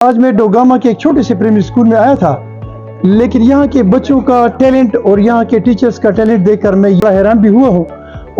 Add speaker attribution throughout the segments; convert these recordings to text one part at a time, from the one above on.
Speaker 1: आज मैं डोगामा के एक छोटे से प्राइमरी स्कूल में आया था, लेकिन यहाँ के बच्चों का टैलेंट और यहाँ के टीचर्स का टैलेंट देखकर मैं बड़ा हैरान भी हुआ हूँ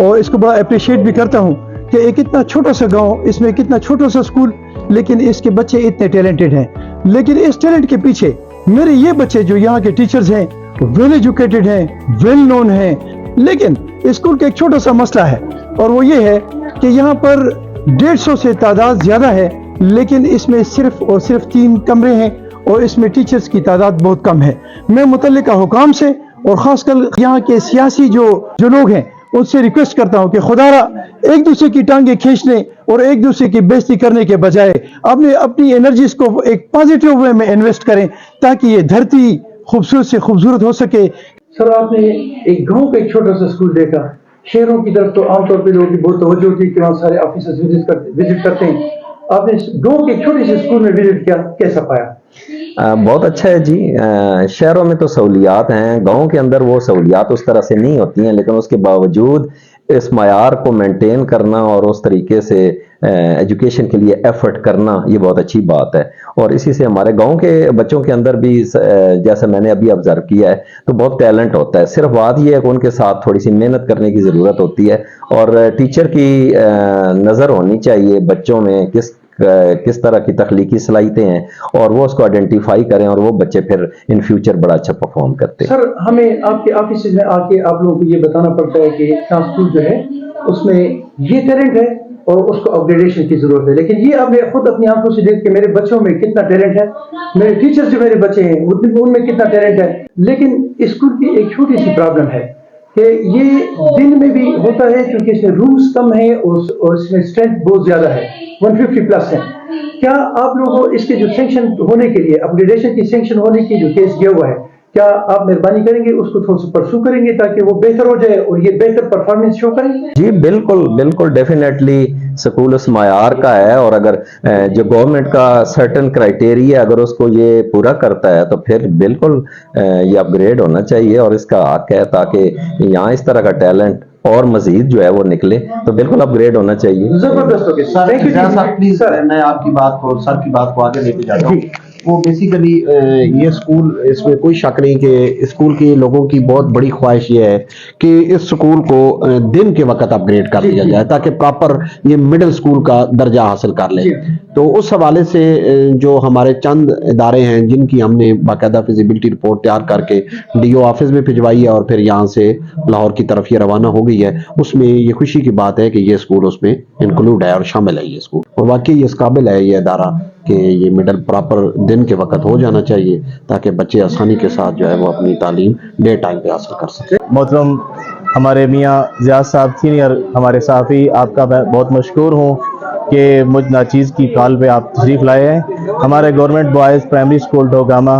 Speaker 1: और इसको बड़ा अप्रिशिएट भी करता हूँ कि एक इतना छोटा सा गांव, इसमें कितना छोटा सा स्कूल, लेकिन इसके बच्चे इतने टैलेंटेड हैं। लेकिन इस टैलेंट के पीछे मेरे ये बच्चे जो यहाँ के टीचर्स हैं, वेल एजुकेटेड हैं, वेल नोन हैं, लेकिन स्कूल का एक छोटा सा मसला है और वो ये है कि यहाँ पर 150 से तादाद ज्यादा है, लेकिन इसमें सिर्फ और सिर्फ 3 कमरे हैं और इसमें टीचर्स की तादाद बहुत कम है। मैं मुतल्लिका हुकाम से और खासकर यहाँ के सियासी जो लोग हैं उनसे रिक्वेस्ट करता हूँ कि खुदारा एक दूसरे की टांगे खींचने और एक दूसरे की बेइज्जती करने के बजाय अपनी एनर्जीज को एक पॉजिटिव वे में इन्वेस्ट करें ताकि ये धरती खूबसूरत से खूबसूरत हो सके। सर, आपने एक गांव का एक छोटा सा स्कूल देखा, शहरों की तरफ तो आमतौर पर लोगों की बहुत तवज्जो होती है कि वहाँ सारे ऑफिसर्स विजिट करते हैं। आपने गांव के छोटे से स्कूल में विजिट किया, कैसा पाया?
Speaker 2: बहुत अच्छा है जी। शहरों में तो सहूलियात हैं, गाँव के अंदर वो सहूलियात उस तरह से नहीं होती हैं, लेकिन उसके बावजूद इस मयार को मेंटेन करना और उस तरीके से एजुकेशन के लिए एफर्ट करना, ये बहुत अच्छी बात है। और इसी से हमारे गांव के बच्चों के अंदर भी, जैसा मैंने अभी ऑब्जर्व किया है, तो बहुत टैलेंट होता है। सिर्फ बात ये है कि उनके साथ थोड़ी सी मेहनत करने की ज़रूरत होती है और टीचर की नज़र होनी चाहिए बच्चों में किस तरह की तख्लीकी सलाहियतें हैं और वो उसको आइडेंटिफाई करें और वो बच्चे फिर इन फ्यूचर बड़ा अच्छा परफॉर्म करते हैं।
Speaker 1: सर, हमें आपके ऑफिस में आके आप लोगों को ये बताना पड़ता है कि स्कूल जो है उसमें ये टैलेंट है और उसको अपग्रेडेशन की जरूरत है, लेकिन ये आपने खुद अपनी आंखों से देख के मेरे बच्चों में कितना टैलेंट है, मेरे टीचर्स जो मेरे बच्चे हैं उनमें कितना टैलेंट है। लेकिन स्कूल की एक छोटी सी प्रॉब्लम है कि ये दिन में भी होता है क्योंकि इसमें रूम्स कम है और इसमें स्ट्रेंथ बहुत ज्यादा है, 150 प्लस है। क्या आप लोगों को इसके जो सैंक्शन होने के लिए, अपग्रेडेशन की सैंक्शन होने की जो केस गया हुआ है, क्या आप मेहरबानी करेंगे उसको थोड़ा सा परसू करेंगे ताकि वो बेहतर हो जाए और ये बेहतर परफॉर्मेंस शो करें?
Speaker 2: जी बिल्कुल बिल्कुल, डेफिनेटली स्कूल उस मायार का है और अगर जो गवर्नमेंट का सर्टन क्राइटेरिया अगर उसको ये पूरा करता है तो फिर बिल्कुल ये अपग्रेड होना चाहिए और इसका हक है ताकि यहाँ इस तरह का टैलेंट और मजीद जो है वो निकले, तो बिल्कुल अपग्रेड होना चाहिए।
Speaker 1: जबरदस्त हो गया
Speaker 3: सर, प्लीज मैं आपकी बात को आगे लेके जाता हूँ। वो बेसिकली ये स्कूल, इसमें कोई शक नहीं कि स्कूल के लोगों की बहुत बड़ी ख्वाहिश ये है कि इस स्कूल को दिन के वक्त अपग्रेड कर दिया जाए ताकि प्रॉपर ये मिडिल स्कूल का दर्जा हासिल कर ले। तो उस हवाले से जो हमारे चंद इदारे हैं जिनकी हमने बाकायदा फिजिबिलिटी रिपोर्ट तैयार करके डीओ ऑफिस में भिजवाई है और फिर यहाँ से लाहौर की तरफ ये रवाना हो गई है, उसमें ये खुशी की बात है कि ये स्कूल उसमें इंक्लूड है और शामिल है ये स्कूल। और वाकई ये इस काबिल है ये इदारा कि ये मिडल प्रॉपर दिन के वक्त हो जाना चाहिए ताकि बच्चे आसानी के साथ जो है वो अपनी तालीम डे टाइम पे हासिल कर सकें।
Speaker 4: मोहतरम हमारे मियाँ ज़ियाद साहब सीनियर हमारे साफ़ी, आपका मैं बहुत मशकूर हूँ कि मुझ नाचीज़ की कॉल पे आप तशरीफ़ लाए हैं। हमारे गवर्नमेंट बॉयज़ प्राइमरी स्कूल डोगामा,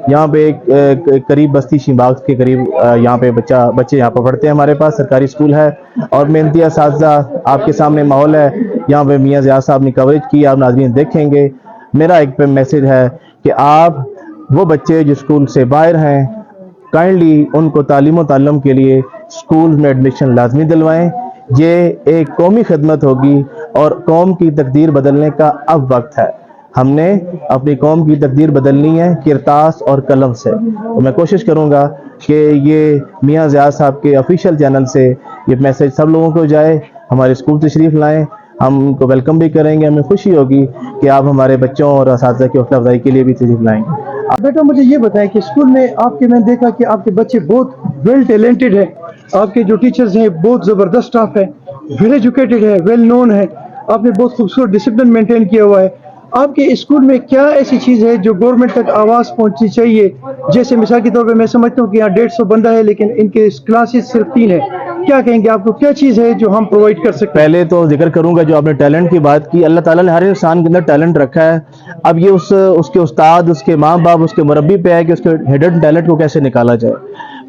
Speaker 4: यहाँ पे एक करीब बस्ती शिमबाग के करीब यहाँ पे बच्चे यहाँ पर पढ़ते हैं। हमारे पास सरकारी स्कूल है और मेहनती असातिज़ा, आपके सामने माहौल है। यहाँ पे मियाँ ज़ियाद साहब ने कवरेज की, आप नाज़रीन देखेंगे। मेरा एक मैसेज है कि आप वो बच्चे जो स्कूल से बाहर हैं, काइंडली उनको तालीम और ताल्लुम के लिए स्कूल में एडमिशन लाजमी दिलवाएं। ये एक कौमी खिदमत होगी और कौम की तकदीर बदलने का अब वक्त है। हमने अपनी कौम की तकदीर बदलनी है किरतास और कलम से। तो मैं कोशिश करूँगा कि ये मियाँ ज़ियाद साहब के ऑफिशियल चैनल से ये मैसेज सब लोगों को जाए। हमारे स्कूल तशरीफ़ लाएँ, हम उनको वेलकम भी करेंगे। हमें खुशी होगी कि आप हमारे बच्चों और असातिज़ा की हौसला अफजाई के लिए भी तशरीफ़ लाएंगे।
Speaker 1: बेटा, मुझे ये बताएं कि स्कूल में मैंने देखा कि आपके बच्चे बहुत वेल टैलेंटेड हैं, आपके जो टीचर्स हैं बहुत ज़बरदस्त स्टाफ है, वेल एजुकेटेड है, वेल नोन है, आपने बहुत खूबसूरत डिसिप्लिन मेंटेन किया हुआ है। आपके स्कूल में क्या ऐसी चीज़ है जो गवर्नमेंट तक आवाज़ पहुंचनी चाहिए? जैसे मिसाल के तौर पे मैं समझता हूँ कि यहाँ 150 बंदा है लेकिन इनके क्लासेस सिर्फ 3 है। क्या कहेंगे, आपको क्या चीज़ है जो हम प्रोवाइड कर सकते हैं?
Speaker 4: पहले तो जिक्र करूंगा जो आपने टैलेंट की बात की, अल्लाह ताला ने हर इंसान के अंदर टैलेंट रखा है। अब ये उसके उस्ताद, उसके माँ बाप, उसके मुरब्बी पे है कि उसके हिडन टैलेंट को कैसे निकाला जाए।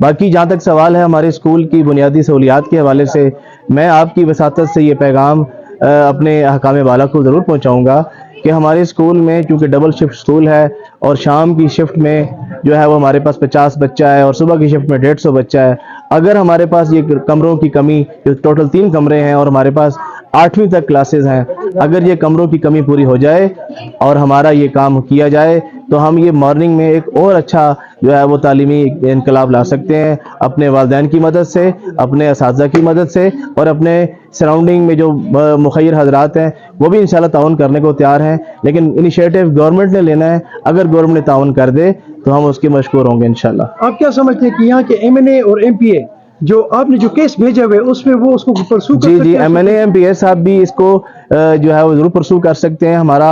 Speaker 4: बाकी जहाँ तक सवाल है हमारे स्कूल की बुनियादी सहूलियात के हवाले से, मैं आपकी वसातत से ये पैगाम अपने हकाम बाला को ज़रूर पहुँचाऊँगा कि हमारे स्कूल में चूँकि डबल शिफ्ट स्कूल है और शाम की शिफ्ट में जो है वो हमारे पास 50 बच्चा है और सुबह की शिफ्ट में 150 बच्चा है। अगर हमारे पास ये कमरों की कमी, जो टोटल 3 कमरे हैं और हमारे पास 8वीं तक क्लासेस हैं। अगर ये कमरों की कमी पूरी हो जाए और हमारा ये काम किया जाए तो हम ये मॉर्निंग में एक और अच्छा जो है वो तालीमी इनकलाब ला सकते हैं, अपने वालिदैन की मदद से, अपने असातिज़ा की मदद से, और अपने सराउंडिंग में जो मुखय्यर हजरात हैं वो भी इंशाल्लाह ताउन करने को तैयार हैं। लेकिन इनिशिएटिव गवर्नमेंट ने लेना है, अगर गवर्नमेंट ताउन कर दे तो हम उसके मशकूर होंगे इंशाल्लाह।
Speaker 1: आप क्या समझते हैं कि यहाँ के MNA और MPA जो आपने जो केस भेजा हुआ है उसमें वो उसको परसू कर
Speaker 4: जी
Speaker 1: सकते
Speaker 4: जी,
Speaker 1: हैं?
Speaker 4: MNA MPA साहब भी इसको जो है वो जरूर परसू कर सकते हैं। हमारा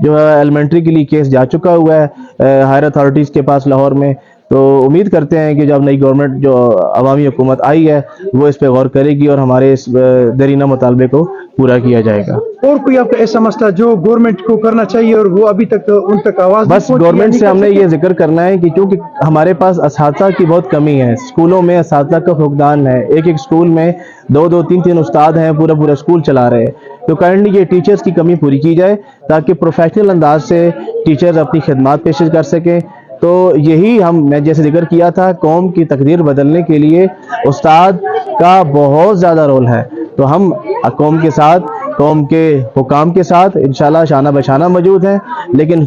Speaker 4: जो है एलिमेंट्री के लिए केस जा चुका हुआ है हायर अथॉरिटीज़ के पास लाहौर में, तो उम्मीद करते हैं कि जब नई गवर्नमेंट जो अवामी हुकूमत आई है वो इस पे गौर करेगी और हमारे इस दरीना मुतालबे को पूरा किया जाएगा।
Speaker 1: और कोई आपका ऐसा मसला जो गवर्नमेंट को करना चाहिए और वो अभी तक उन तक आवाज नहीं
Speaker 4: बस
Speaker 1: पहुंची,
Speaker 4: गवर्नमेंट
Speaker 1: नहीं
Speaker 4: से
Speaker 1: कर
Speaker 4: हमने
Speaker 1: सके?
Speaker 4: ये जिक्र करना है कि क्योंकि हमारे पास असातिज़ा की बहुत कमी है, स्कूलों में असातिज़ा का फुकदान है, एक एक स्कूल में 2-2 3-3 उस्ताद हैं, पूरा पूरा स्कूल चला रहे हैं। तो काइंडली ये टीचर्स की कमी पूरी की जाए ताकि प्रोफेशनल अंदाज से टीचर्स अपनी खिदमत पेश कर सकें। तो यही मैं जैसे जिक्र किया था, कौम की तकदीर बदलने के लिए उस्ताद का बहुत ज़्यादा रोल है। तो हम कौम के साथ, कौम के हुकाम के साथ इंशाल्लाह शाना बशाना मौजूद हैं, लेकिन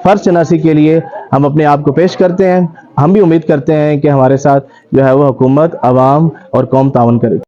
Speaker 4: फ़र्ज शनासी के लिए हम अपने आप को पेश करते हैं। हम भी उम्मीद करते हैं कि हमारे साथ जो है वो हुकूमत, अवाम और कौम तावन करे।